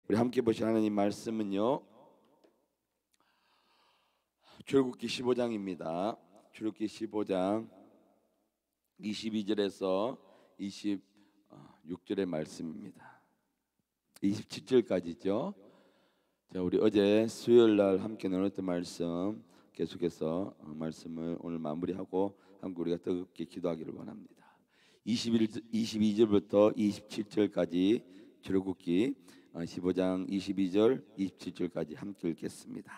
우리 함께 보실 하나님 말씀은요, 출애굽기 15장입니다. 출애굽기 15장 22절에서 26절의 말씀입니다. 27절까지죠. 자, 우리 어제 수요일 날 함께 나눴던 말씀 계속해서 말씀을 오늘 마무리하고 함께 우리가 뜨겁게 기도하기를 원합니다. 22절부터 27절까지 출애굽기 15장 22절 27절까지 함께 읽겠습니다.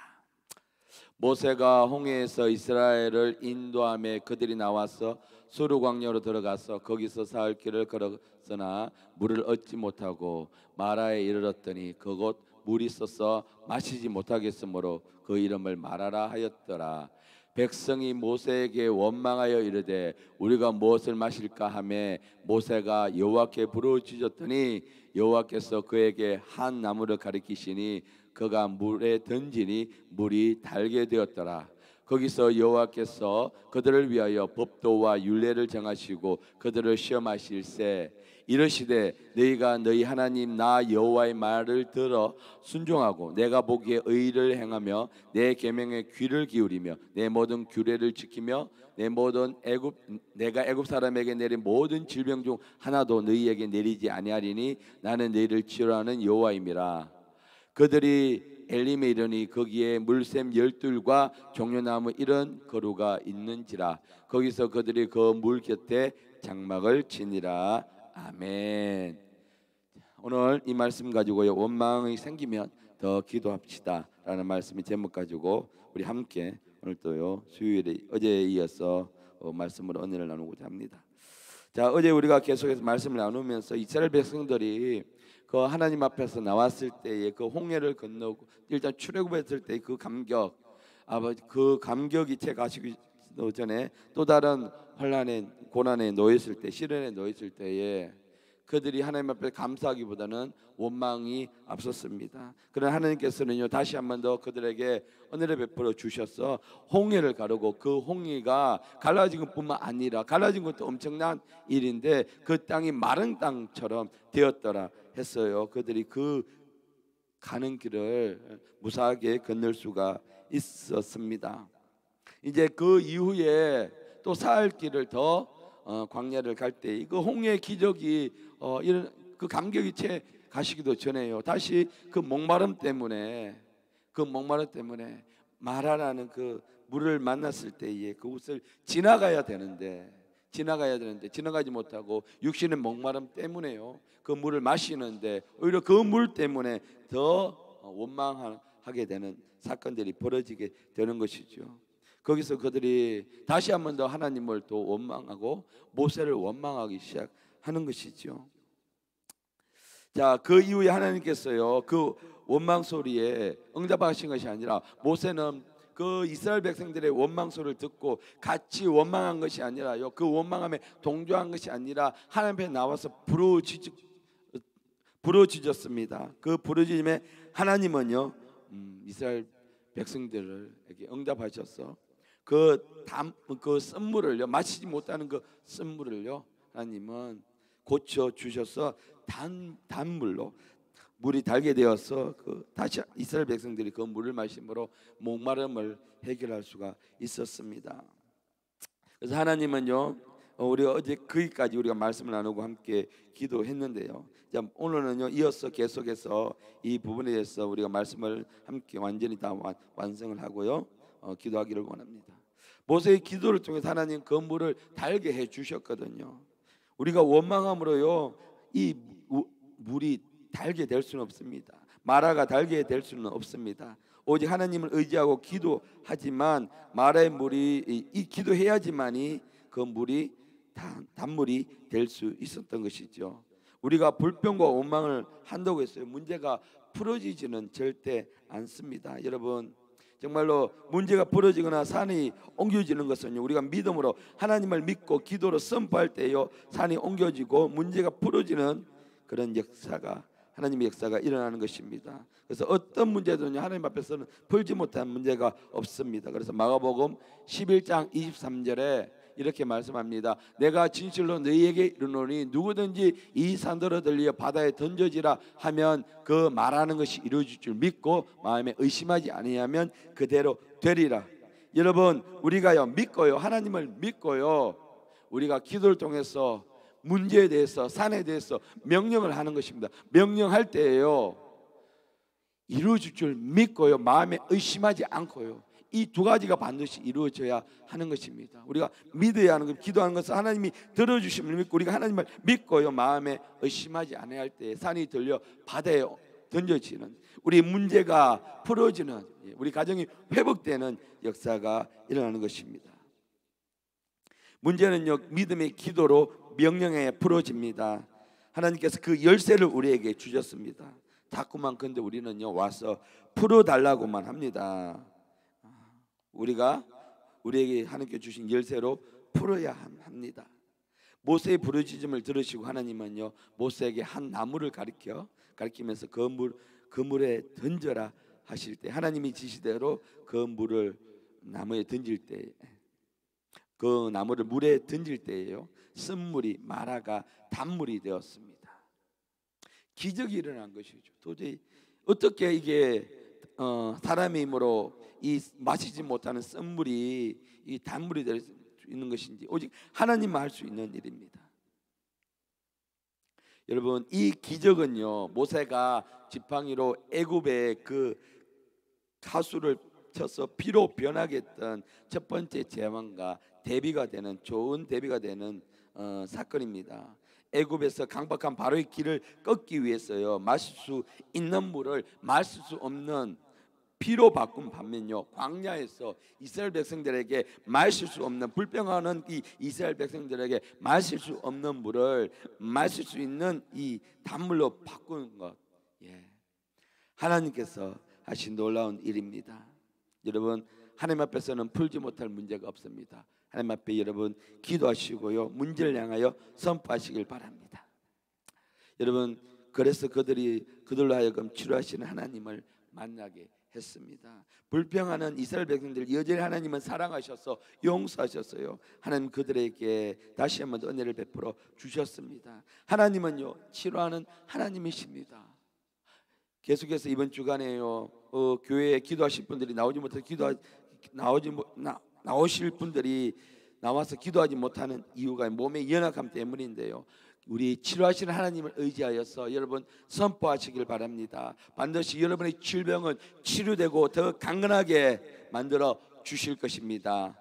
모세가 홍해에서 이스라엘을 인도하며 그들이 나와서 수르 광야로 들어가서 거기서 사흘 길을 걸었으나 물을 얻지 못하고 마라에 이르렀더니 그곳 물이 있어서 마시지 못하겠으므로 그 이름을 마라라 하였더라. 백성이 모세에게 원망하여 이르되 우리가 무엇을 마실까 하며 모세가 여호와께 부르짖었더니 여호와께서 그에게 한 나무를 가리키시니 그가 물에 던지니 물이 달게 되었더라. 거기서 여호와께서 그들을 위하여 법도와 율례를 정하시고 그들을 시험하실세 이르시되 너희가 너희 하나님 나 여호와의 말을 들어 순종하고 내가 보기에 의를 행하며 내 계명에 귀를 기울이며 내 모든 규례를 지키며 내가 애굽 사람에게 내린 모든 질병 중 하나도 너희에게 내리지 아니하리니 나는 너희를 치료하는 여호와임이라. 그들이 엘림에 이르니 거기에 물샘 12과 종려나무 이런 거루가 있는지라. 거기서 그들이 그 물 곁에 장막을 치니라. 아멘. 오늘 이 말씀 가지고요, 원망이 생기면 더 기도합시다 라는 말씀의 제목 가지고 우리 함께 오늘 또요 수요일에 어제에 이어서 말씀으로 은혜를 나누고자 합니다. 자, 어제 우리가 계속해서 말씀을 나누면서 이스라엘 백성들이 그 하나님 앞에서 나왔을 때에 그 홍해를 건너고 일단 출애굽했을 때 그 감격, 그 감격이 채 가시기 전에 또 다른 환난에 고난에 놓였을 때, 시련에 놓였을 때에 그들이 하나님 앞에 감사하기보다는 원망이 앞섰습니다. 그러나 하나님께서는요 다시 한 번 더 그들에게 은혜를 베풀어 주셔서 홍해를 가르고 그 홍해가 갈라진 것뿐만 아니라 갈라진 것도 엄청난 일인데 그 땅이 마른 땅처럼 되었더라 했어요. 그들이 그 가는 길을 무사하게 건널 수가 있었습니다. 이제 그 이후에 또 사흘 길을 더 광야를 갈 때 그 홍해의 기적이 이런 그 감격이 채 가시기도 전에요. 다시 그 목마름 때문에 마라라는 그 물을 만났을 때에 그곳을 지나가야 되는데 지나가지 못하고 육신의 목마름 때문에요. 그 물을 마시는데 오히려 그 물 때문에 더 원망하게 되는 사건들이 벌어지게 되는 것이죠. 거기서 그들이 다시 한 번 더 하나님을 또 원망하고 모세를 원망하기 시작하는 것이죠. 자, 그 이후에 하나님께서요 그 원망 소리에 응답하신 것이 아니라 모세는 그 이스라엘 백성들의 원망 소리를 듣고 같이 원망한 것이 아니라요 그 원망함에 동조한 것이 아니라 하나님 앞에 나와서 부르짖었습니다. 그 부르짖음에 하나님은요 이스라엘 백성들에게 응답하셔서 그 쓴물을요 마시지 못하는 그 쓴물을요 하나님은 고쳐 주셔서 단물로 물이 달게 되어서 다시 이스라엘 백성들이 그 물을 마심으로 목마름을 해결할 수가 있었습니다. 그래서 하나님은요 우리가 어제 거기까지 우리가 말씀을 나누고 함께 기도했는데요. 자, 오늘은요 이어서 계속해서 이 부분에 대해서 우리가 말씀을 함께 완전히 다 완성을 하고요 기도하기를 원합니다. 모세의 기도를 통해서 하나님 그 물을 달게 해 주셨거든요. 우리가 원망함으로요 이 물이 달게 될 수는 없습니다. 마라가 달게 될 수는 없습니다. 오직 하나님을 의지하고 기도하지만 마라의 물이 기도해야지만이 그 물이 단물이 될 수 있었던 것이죠. 우리가 불평과 원망을 한다고 했어요. 문제가 풀어지지는 절대 않습니다. 여러분 정말로 문제가 풀어지거나 산이 옮겨지는 것은요 우리가 믿음으로 하나님을 믿고 기도로 선포할 때요 산이 옮겨지고 문제가 풀어지는 그런 역사가 하나님의 역사가 일어나는 것입니다. 그래서 어떤 문제든요 하나님 앞에서는 풀지 못한 문제가 없습니다. 그래서 마가복음 11장 23절에 이렇게 말씀합니다. 내가 진실로 너희에게 이르노니 누구든지 이 산더러 들려 바다에 던져지라 하면 그 말하는 것이 이루어질 줄 믿고 마음에 의심하지 아니하면 그대로 되리라. 여러분, 우리가요 믿고요, 하나님을 믿고요, 우리가 기도를 통해서 문제에 대해서, 산에 대해서 명령을 하는 것입니다. 명령할 때에요 이루어질 줄 믿고요, 마음에 의심하지 않고요, 이 두 가지가 반드시 이루어져야 하는 것입니다. 우리가 믿어야 하는 것, 기도하는 것은 하나님이 들어주심을 믿고 우리가 하나님을 믿고요, 마음에 의심하지 않아야 할 때 산이 들려 바다에 던져지는, 우리 문제가 풀어지는, 우리 가정이 회복되는 역사가 일어나는 것입니다. 문제는요 믿음의 기도로 명령에 풀어집니다. 하나님께서 그 열쇠를 우리에게 주셨습니다. 자꾸만 근데 우리는요 와서 풀어달라고만 합니다. 우리가 우리에게 하나님께 주신 열쇠로 풀어야 합니다. 모세의 부르짖음을 들으시고 하나님은요 모세에게 한 나무를 가리키면서 그 물에 던져라 하실 때, 하나님이 지시대로 그 물을 나무에 던질 때, 그 나무를 물에 던질 때에요 쓴물이 마라가 단물이 되었습니다. 기적이 일어난 것이죠. 도저히 어떻게 이게 사람의 힘으로 이 마시지 못하는 쓴물이 이 단물이 될 수 있는 것인지 오직 하나님만 할 수 있는 일입니다. 여러분, 이 기적은요 모세가 지팡이로 애굽의 그 가수를 쳐서 피로 변하게 했던 첫 번째 제왕과 대비가 되는, 좋은 대비가 되는 사건입니다. 애굽에서 강박한 바로의 길을 꺾기 위해서요 마실 수 있는 물을 마실 수 없는 피로 바꾼 반면요 광야에서 이스라엘 백성들에게 마실 수 없는, 불평하는 이 이스라엘 백성들에게 마실 수 없는 물을 마실 수 있는 이 단물로 바꾸는 것, 하나님께서 하신 놀라운 일입니다. 여러분, 하나님 앞에서는 풀지 못할 문제가 없습니다. 하나님 앞에 여러분 기도하시고요 문제를 향하여 선포하시길 바랍니다. 여러분, 그래서 그들로 하여금 치료하시는 하나님을 만나게 했습니다. 불평하는 이스라엘 백성들 여전히 하나님은 사랑하셔서 용서하셨어요. 하나님 그들에게 다시 한번 은혜를 베풀어 주셨습니다. 하나님은요 치료하는 하나님이십니다. 계속해서 이번 주간에요 교회에 기도하실 분들이 나오지 못해서 나오실 분들이 나와서 기도하지 못하는 이유가 몸의 연약함 때문인데요, 우리 치료하시는 하나님을 의지하여서 여러분 선포하시길 바랍니다. 반드시 여러분의 질병은 치료되고 더 강건하게 만들어 주실 것입니다.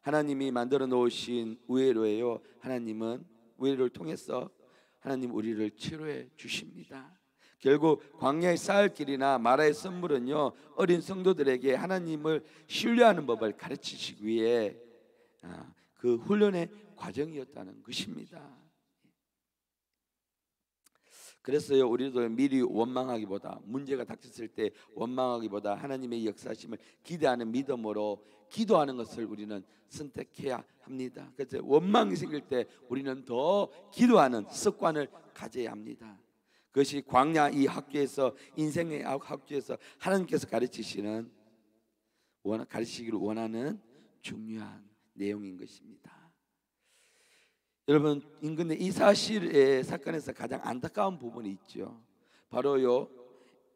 하나님이 만들어 놓으신 우회로예요. 하나님은 우회로를 통해서 하나님 우리를 치료해 주십니다. 결국 광야의 쌀길이나 마라의 선물은요 어린 성도들에게 하나님을 신뢰하는 법을 가르치시기 위해 그 훈련의 과정이었다는 것입니다. 그래서요 우리도 미리 원망하기보다, 문제가 닥쳤을 때 원망하기보다 하나님의 역사심을 기대하는 믿음으로 기도하는 것을 우리는 선택해야 합니다. 그래서 원망이 생길 때 우리는 더 기도하는 습관을 가져야 합니다. 그것이 광야 이 학교에서, 인생의 학교에서 하나님께서 가르치시기를 원하는 중요한 내용인 것입니다. 여러분, 근데 이 사건에서 가장 안타까운 부분이 있죠. 바로요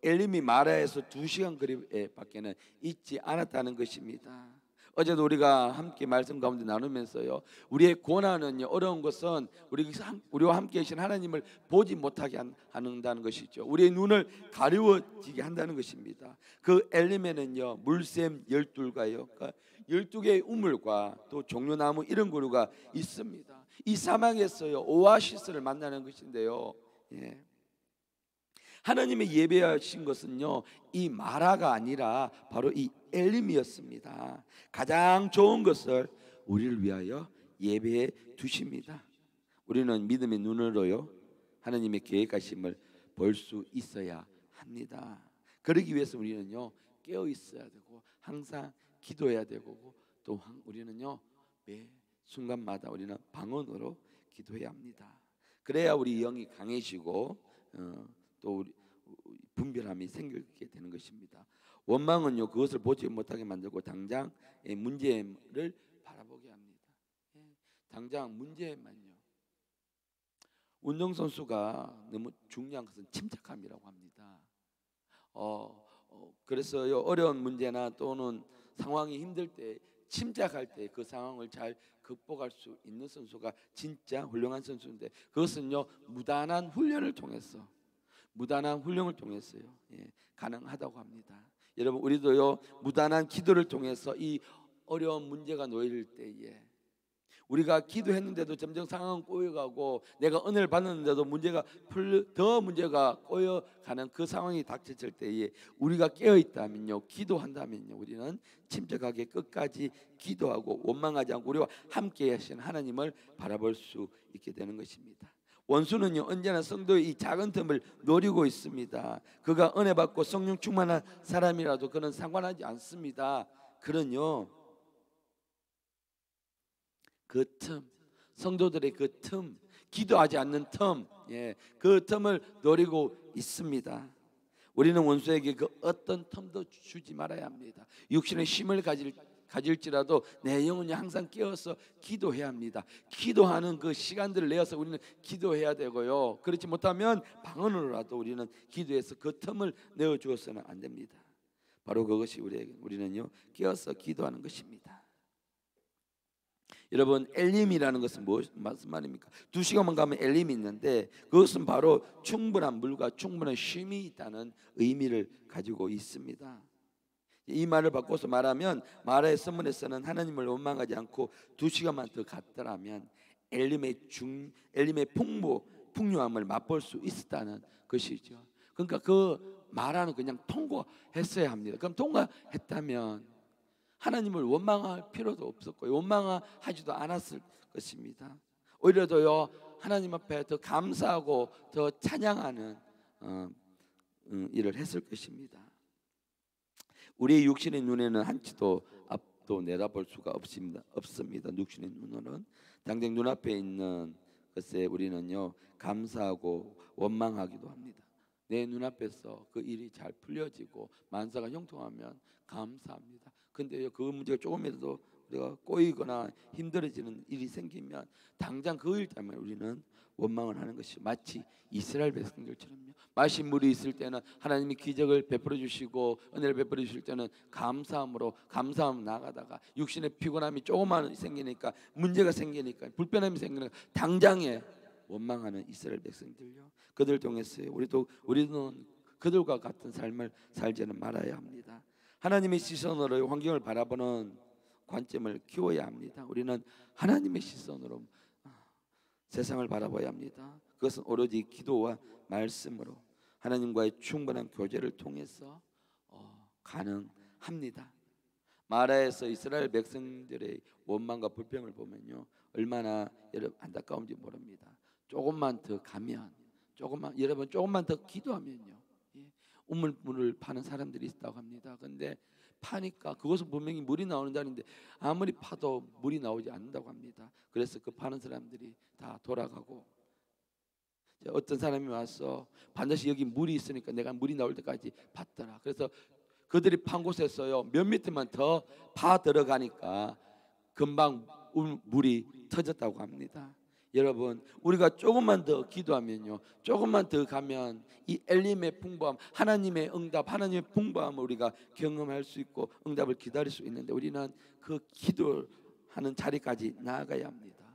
엘림이 마라에서 2시간 거리밖에는 있지 않았다는 것입니다. 어제도 우리가 함께 말씀 가운데 나누면서요 우리의 고난은요 어려운 것은 우리와 함께 계신 하나님을 보지 못하게 한다는 것이죠. 우리의 눈을 가려워지게 한다는 것입니다. 그 엘림에는요 물샘 12가요 12개의 우물과 또 종려나무 이런 그루가 있습니다. 이 사막에서요 오아시스를 만나는 것인데요, 하나님의 예배하신 것은요 이 마라가 아니라 바로 이 엘림이었습니다. 가장 좋은 것을 우리를 위하여 예배해 두십니다. 우리는 믿음의 눈으로요 하나님의 계획하심을 볼 수 있어야 합니다. 그러기 위해서 우리는요 깨어 있어야 되고 항상 기도해야 되고, 또 우리는요 매 순간마다 우리는 방언으로 기도해야 합니다. 그래야 우리 영이 강해지고 또 우리 분별함이 생기게 되는 것입니다. 원망은요 그것을 보지 못하게 만들고 당장의 문제를 바라보게 합니다. 당장 문제만요. 운동선수가 너무 중요한 것은 침착함이라고 합니다. 그래서요, 어려운 문제나 또는 상황이 힘들 때, 침착할 때 그 상황을 잘 극복할 수 있는 선수가 진짜 훌륭한 선수인데, 그것은요 무단한 훈련을 통해서요, 가능하다고 합니다. 여러분, 우리도요 무단한 기도를 통해서 이 어려운 문제가 놓일 때에, 우리가 기도했는데도 점점 상황은 꼬여가고 내가 은혜를 받았는데도 더 문제가 꼬여가는 그 상황이 닥쳤을 때에 우리가 깨어있다면요, 기도한다면요, 우리는 침착하게 끝까지 기도하고 원망하지 않고 우리와 함께 하신 하나님을 바라볼 수 있게 되는 것입니다. 원수는요 언제나 성도의 이 작은 틈을 노리고 있습니다. 그가 은혜 받고 성령 충만한 사람이라도 그는 상관하지 않습니다. 그는요 그 틈, 성도들의 그 틈, 기도하지 않는 틈, 그 틈을 노리고 있습니다. 우리는 원수에게 그 어떤 틈도 주지 말아야 합니다. 육신의 힘을 가질지라도 내 영혼이 항상 깨어서 기도해야 합니다. 기도하는 그 시간들을 내어서 우리는 기도해야 되고요, 그렇지 못하면 방언으로라도 우리는 기도해서 그 틈을 내어주어서는 안 됩니다. 바로 그것이 우리는요 깨어서 기도하는 것입니다. 여러분, 엘림이라는 것은 무슨 말입니까? 2시간만 가면 엘림이 있는데 그것은 바로 충분한 물과 충분한 쉼이 있다는 의미를 가지고 있습니다. 이 말을 바꿔서 말하면, 마라의 선문에서는 하나님을 원망하지 않고 2시간만 더 갔더라면 엘림의 풍요함을 맛볼 수 있었다는 것이죠. 그러니까 그 마라는 그냥 통과했어야 합니다. 그럼 통과했다면 하나님을 원망할 필요도 없었고 원망하지도 않았을 것입니다. 오히려 더요 하나님 앞에 더 감사하고 더 찬양하는 일을 했을 것입니다. 우리의 육신의 눈에는 한치도 앞도 내다볼 수가 없습니다. 육신의 눈으로는 당장 눈앞에 있는 것에 우리는요 감사하고 원망하기도 합니다. 내 눈앞에서 그 일이 잘 풀려지고 만사가 형통하면 감사합니다. 근데 그 문제가 조금이라도 우리가 꼬이거나 힘들어지는 일이 생기면 당장 그 일 때문에 우리는 원망을 하는 것이, 마치 이스라엘 백성들처럼요, 마신 물이 있을 때는 하나님이 기적을 베풀어 주시고 은혜를 베풀어 주실 때는 감사함 나가다가 육신의 피곤함이 조금만 생기니까, 문제가 생기니까, 불편함이 생기니까 당장에 원망하는 이스라엘 백성들요, 그들 통해서요 우리는 그들과 같은 삶을 살지는 말아야 합니다. 하나님의 시선으로 환경을 바라보는 관점을 키워야 합니다. 우리는 하나님의 시선으로 세상을 바라봐야 합니다. 그것은 오로지 기도와 말씀으로 하나님과의 충분한 교제를 통해서 가능합니다. 마라에서 이스라엘 백성들의 원망과 불평을 보면요 얼마나 여러분 안타까운지 모릅니다. 조금만 더 가면, 조금만 더 기도하면요 우물물을 파는 사람들이 있다고 합니다. 근데 파니까 그것은 분명히 물이 나오는 자리인데 아무리 파도 물이 나오지 않는다고 합니다. 그래서 그 파는 사람들이 다 돌아가고, 어떤 사람이 와서 반드시 여기 물이 있으니까 내가 물이 나올 때까지 팠더라. 그래서 그들이 판 곳에서요 몇 미터만 더 파 들어가니까 금방 물이 터졌다고 합니다. 여러분, 우리가 조금만 더 기도하면요, 조금만 더 가면 이 엘림의 풍부함, 하나님의 응답, 하나님의 풍부함을 우리가 경험할 수 있고 응답을 기다릴 수 있는데, 우리는 그 기도하는 자리까지 나아가야 합니다.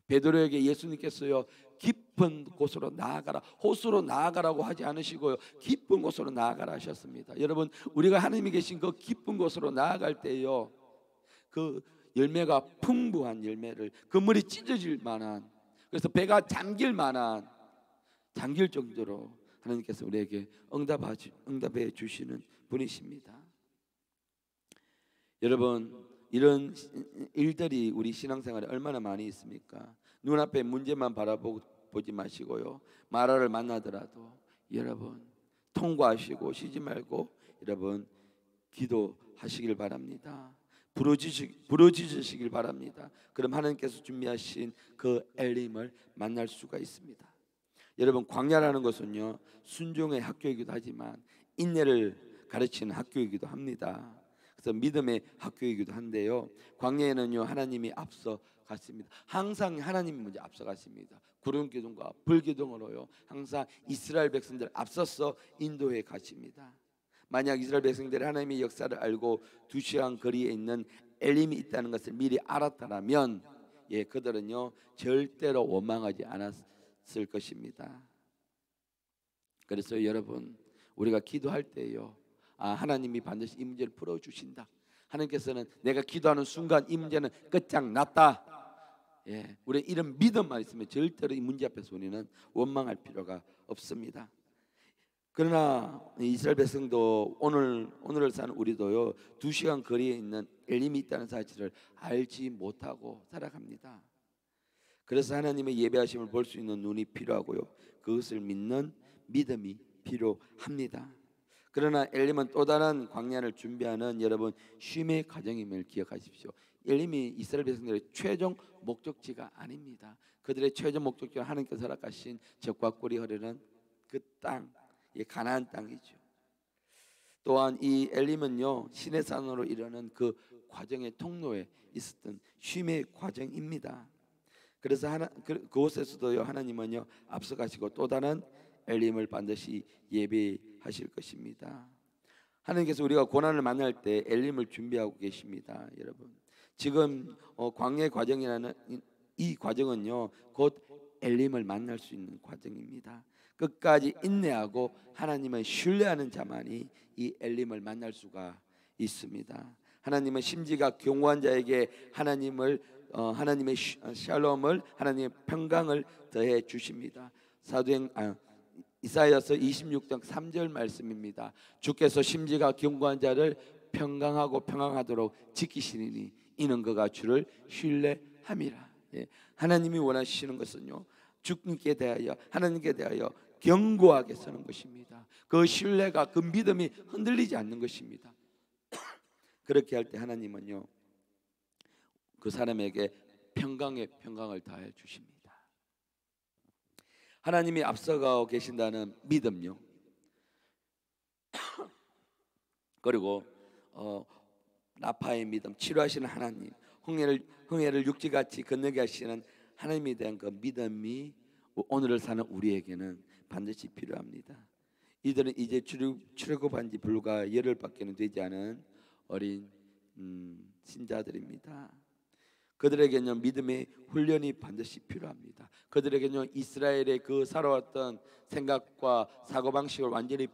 베드로에게 예수님께서요 깊은 곳으로 나아가라, 호수로 나아가라고 하지 않으시고요 깊은 곳으로 나아가라 하셨습니다. 여러분, 우리가 하나님이 계신 그 깊은 곳으로 나아갈 때요 그 열매가 풍부한 열매를, 그물이 찢어질 만한, 그래서 배가 잠길 정도로 하나님께서 우리에게 응답해 주시는 분이십니다. 여러분, 이런 일들이 우리 신앙생활에 얼마나 많이 있습니까? 눈앞에 문제만 바라보지 마시고요 마라를 만나더라도 여러분 통과하시고 쉬지 말고 여러분 기도하시길 바랍니다. 부르짖으시길 바랍니다. 그럼 하나님께서 준비하신 그 엘림을 만날 수가 있습니다. 여러분, 광야라는 것은요 순종의 학교이기도 하지만 인내를 가르치는 학교이기도 합니다. 그래서 믿음의 학교이기도 한데요. 광야에는요 하나님이 앞서 갔습니다. 항상 하나님이 먼저 앞서 갔습니다. 구름 기둥과 불 기둥으로요 항상 이스라엘 백성들 앞서서 인도해 가십니다. 만약 이스라엘 백성들이 하나님의 역사를 알고 2시간 거리에 있는 엘림이 있다는 것을 미리 알았다면 그들은요 절대로 원망하지 않았을 것입니다. 그래서 여러분, 우리가 기도할 때요 하나님이 반드시 이 문제를 풀어주신다. 하나님께서는 내가 기도하는 순간 이 문제는 끝장났다. 우리 이런 믿음만 있으면 절대로 이 문제 앞에서 우리는 원망할 필요가 없습니다. 그러나 이스라엘 백성도 오늘을 사는 우리도요 2시간 거리에 있는 엘림이 있다는 사실을 알지 못하고 살아갑니다. 그래서 하나님의 예배하심을 볼 수 있는 눈이 필요하고요 그것을 믿는 믿음이 필요합니다. 그러나 엘림은 또 다른 광야를 준비하는 여러분 쉼의 과정임을 기억하십시오. 엘림이 이스라엘 백성들의 최종 목적지가 아닙니다. 그들의 최종 목적지는 하나님께서 허락하신 적과 꿀이 흐르는 그 땅, 가나안 땅이죠. 또한 이 엘림은요 시내산으로 이르는 그 과정의 통로에 있었던 쉼의 과정입니다. 그래서 그곳에서도요 하나님은요 앞서가시고 또 다른 엘림을 반드시 예배하실 것입니다. 하나님께서 우리가 고난을 만날 때 엘림을 준비하고 계십니다. 여러분, 지금 광야의 과정이라는 이 과정은요 곧 엘림을 만날 수 있는 과정입니다. 끝까지 인내하고 하나님을 신뢰하는 자만이 이 엘림을 만날 수가 있습니다. 하나님은 심지가 견고한 자에게 하나님의 샬롬을, 하나님의 평강을 더해 주십니다. 이사야서 26장 3절 말씀입니다. 주께서 심지가 견고한 자를 평강하고 평안하도록 지키시리니 이는 그가 주를 신뢰함이라. 하나님이 원하시는 것은요 주님께 대하여, 하나님께 대하여 견고하게 서는 것입니다. 그 신뢰가, 그 믿음이 흔들리지 않는 것입니다. 그렇게 할 때 하나님은요 그 사람에게 평강의 평강을 다해 주십니다. 하나님이 앞서가고 계신다는 믿음요 그리고 나파의 믿음, 치료하시는 하나님, 홍해를 육지같이 건너게 하시는 하나님에 대한 그 믿음이 오늘을 사는 우리에게는 반드시 필요합니다. 이들은 이제 출애굽한 지 불과 열흘밖에는 되지 않은 어린 신자들입니다. 그들에게는요 믿음의 훈련이 반드시 필요합니다. 그들에게는요 이스라엘의 그 살아왔던 생각과 사고방식을 완전히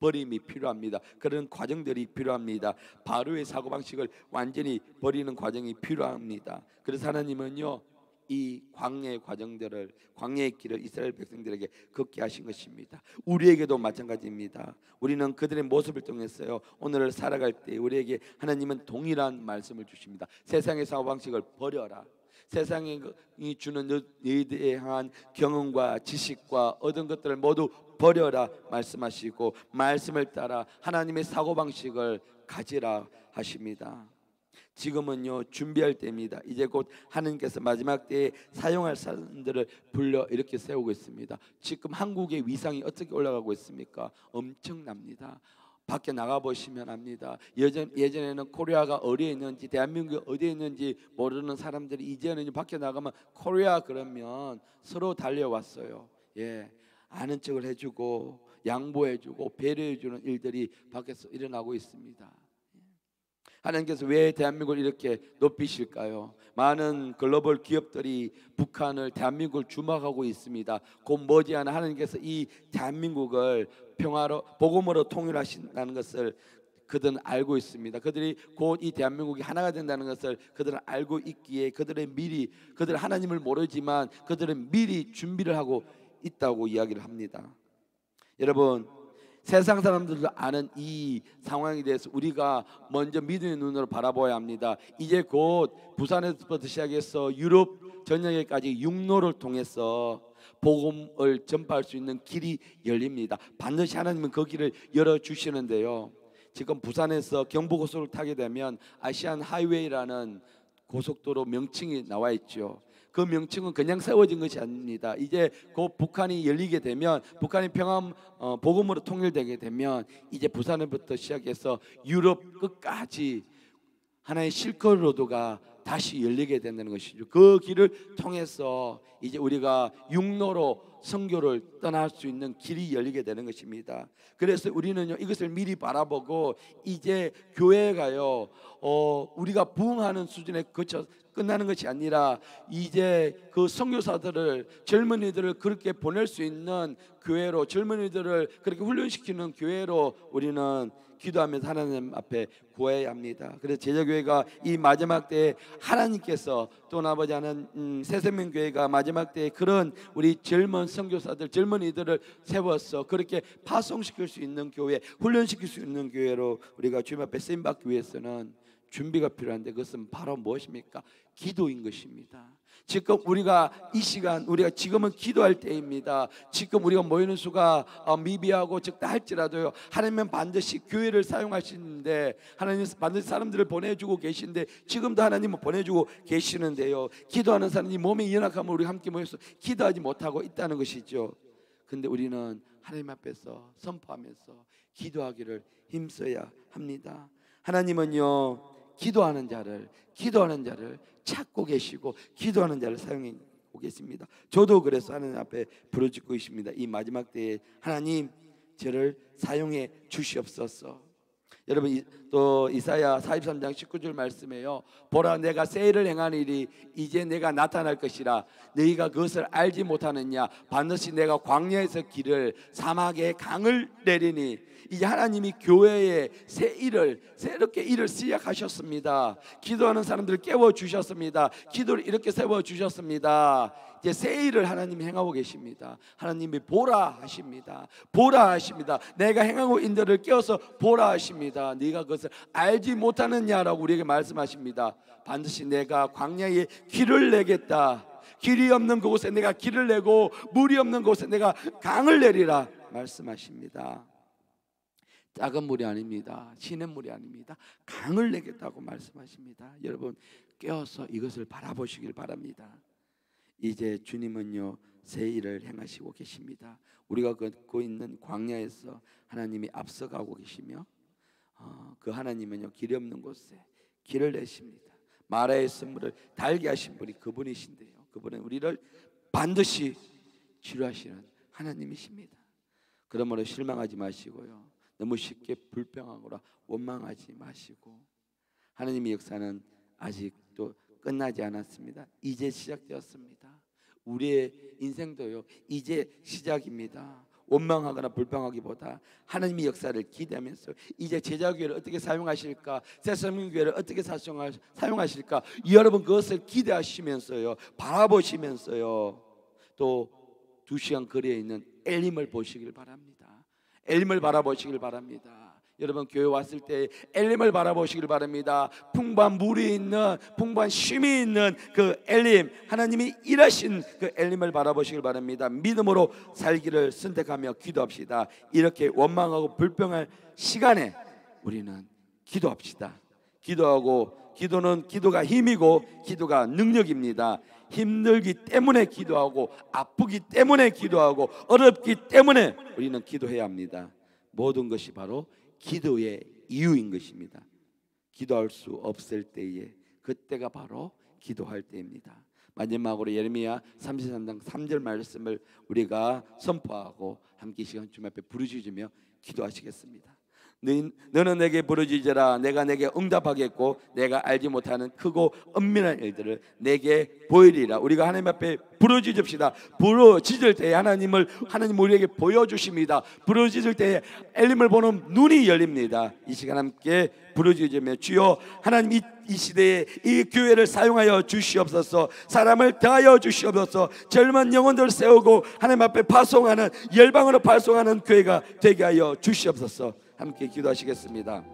버림이 필요합니다. 그런 과정들이 필요합니다. 바로의 사고방식을 완전히 버리는 과정이 필요합니다. 그래서 하나님은요 이 광야의 과정들을, 광야의 길을 이스라엘 백성들에게 걷게 하신 것입니다. 우리에게도 마찬가지입니다. 우리는 그들의 모습을 통해서요 오늘을 살아갈 때 우리에게 하나님은 동일한 말씀을 주십니다. 세상의 사고방식을 버려라. 세상이 주는 너희들에 향한 경험과 지식과 얻은 것들을 모두 버려라 말씀하시고, 말씀을 따라 하나님의 사고방식을 가지라 하십니다. 지금은요 준비할 때입니다. 이제 곧 하나님께서 마지막 때에 사용할 사람들을 불러 이렇게 세우고 있습니다. 지금 한국의 위상이 어떻게 올라가고 있습니까? 엄청납니다. 밖에 나가보시면 압니다. 예전에는 코리아가 어디에 있는지, 대한민국이 어디에 있는지 모르는 사람들이 이제는 밖에 나가면 코리아 그러면 서로 달려왔어요. 아는 척을 해주고 양보해주고 배려해주는 일들이 밖에서 일어나고 있습니다. 하나님께서 왜 대한민국을 이렇게 높이실까요? 많은 글로벌 기업들이 북한을, 대한민국을 주목하고 있습니다. 곧 머지않아 하나님께서 이 대한민국을 평화로, 복음으로 통일하신다는 것을 그들은 알고 있습니다. 그들이 곧 이 대한민국이 하나가 된다는 것을 그들은 알고 있기에 그들은 하나님을 모르지만 그들은 미리 준비를 하고 있다고 이야기를 합니다. 여러분, 세상 사람들도 아는 이 상황에 대해서 우리가 먼저 믿음의 눈으로 바라봐야 합니다. 이제 곧 부산에서부터 시작해서 유럽 전역에까지 육로를 통해서 복음을 전파할 수 있는 길이 열립니다. 반드시 하나님은 그 길을 열어주시는데요, 지금 부산에서 경부고속을 타게 되면 아시안 하이웨이라는 고속도로 명칭이 나와 있죠. 그 명칭은 그냥 세워진 것이 아닙니다. 이제 곧 북한이 열리게 되면, 북한이 평화 복음으로 통일되게 되면 이제 부산부터 시작해서 유럽 끝까지 하나의 실크로드가 다시 열리게 된다는 것이죠. 그 길을 통해서 이제 우리가 육로로 선교를 떠날 수 있는 길이 열리게 되는 것입니다. 그래서 우리는요, 이것을 미리 바라보고 이제 교회가요, 우리가 부흥하는 수준에 그쳐 끝나는 것이 아니라 이제 그 선교사들을, 젊은이들을 그렇게 보낼 수 있는 교회로, 젊은이들을 그렇게 훈련시키는 교회로 우리는 기도하면서 하나님 앞에 구해야 합니다. 그래서 제자교회가 이 마지막 때에 하나님께서 또 아버지 하는 새생명교회가 마지막 때에 그런 우리 젊은 선교사들, 젊은이들을 세워서 그렇게 파송시킬 수 있는 교회, 훈련시킬 수 있는 교회로 우리가 주님 앞에 쓰임받기 위해서는 준비가 필요한데, 그것은 바로 무엇입니까? 기도인 것입니다. 지금 우리가 이 시간, 우리가 지금은 기도할 때입니다. 지금 우리가 모이는 수가 미비하고 적다 할지라도요, 하나님은 반드시 교회를 사용하시는데, 하나님은 반드시 사람들을 보내주고 계신데, 지금도 하나님은 보내주고 계시는데요, 기도하는 사람이 몸이 연약하면 우리 함께 모여서 기도하지 못하고 있다는 것이죠. 근데 우리는 하나님 앞에서 선포하면서 기도하기를 힘써야 합니다. 하나님은요, 기도하는 자를 찾고 계시고 기도하는 자를 사용하고 계십니다. 저도 그래서 하나님 앞에 부르짖고 있습니다. 이 마지막 때에 하나님, 저를 사용해 주시옵소서. 여러분, 또 이사야 43장 19절 말씀에요, 보라, 내가 새 일을 행하리니 이제 내가 나타날 것이라 너희가 그것을 알지 못하느냐. 반드시 내가 광야에서 길을, 사막에 강을 내리니. 이제 하나님이 교회에 새롭게 일을 시작하셨습니다. 기도하는 사람들을 깨워주셨습니다. 기도를 이렇게 세워주셨습니다. 이제 새 일을 하나님이 행하고 계십니다. 하나님이 보라 하십니다. 보라 하십니다. 내가 행하고 있는 일을 깨워서 보라 하십니다. 네가 그것을 알지 못하느냐라고 우리에게 말씀하십니다. 반드시 내가 광야에 길을 내겠다. 길이 없는 그곳에 내가 길을 내고 물이 없는 곳에 내가 강을 내리라 말씀하십니다. 작은 물이 아닙니다. 시냇물이 아닙니다. 강을 내겠다고 말씀하십니다. 여러분, 깨어서 이것을 바라보시길 바랍니다. 이제 주님은요, 새 일을 행하시고 계십니다. 우리가 걷고 있는 광야에서 하나님이 앞서가고 계시며, 그 하나님은요, 길이 없는 곳에 길을 내십니다. 마라의 선물을 달게 하신 분이 그분이신데요, 그분은 우리를 반드시 치료하시는 하나님이십니다. 그러므로 실망하지 마시고요, 너무 쉽게 불평하거나 원망하지 마시고, 하나님의 역사는 아직도 끝나지 않았습니다. 이제 시작되었습니다. 우리의 인생도요, 이제 시작입니다. 원망하거나 불평하기보다 하나님의 역사를 기대하면서 이제 제자교회를 어떻게 사용하실까, 새생명교회를 어떻게 사용하실까, 여러분 그것을 기대하시면서요, 바라보시면서요, 또 2시간 거리에 있는 엘림을 보시길 바랍니다. 엘림을 바라보시길 바랍니다. 여러분, 교회 왔을 때 엘림을 바라보시길 바랍니다. 풍부한 물이 있는, 풍부한 쉼이 있는 그 엘림, 하나님이 일하신 그 엘림을 바라보시길 바랍니다. 믿음으로 살기를 선택하며 기도합시다. 이렇게 원망하고 불평할 시간에 우리는 기도합시다. 기도가 힘이고 기도가 능력입니다. 힘들기 때문에 기도하고, 아프기 때문에 기도하고, 어렵기 때문에 우리는 기도해야 합니다. 모든 것이 바로 기도의 이유인 것입니다. 기도할 수 없을 때에, 그때가 바로 기도할 때입니다. 마지막으로 예레미야 33장 3절 말씀을 우리가 선포하고 함께 시간 주님 앞에 부르짖으며 기도하시겠습니다. 너는 내게 부르짖으라. 내가 내게 응답하겠고 내가 알지 못하는 크고 은밀한 일들을 내게 보이리라. 우리가 하나님 앞에 부르짖읍시다. 부르짖을 때에 하나님 우리에게 보여주십니다. 부르짖을 때에 엘림을 보는 눈이 열립니다. 이 시간 함께 부르짖으며, 주여 하나님, 이 시대에 이 교회를 사용하여 주시옵소서. 사람을 더하여 주시옵소서. 젊은 영혼들을 세우고 하나님 앞에 파송하는, 열방으로 파송하는 교회가 되게 하여 주시옵소서. 함께 기도하시겠습니다.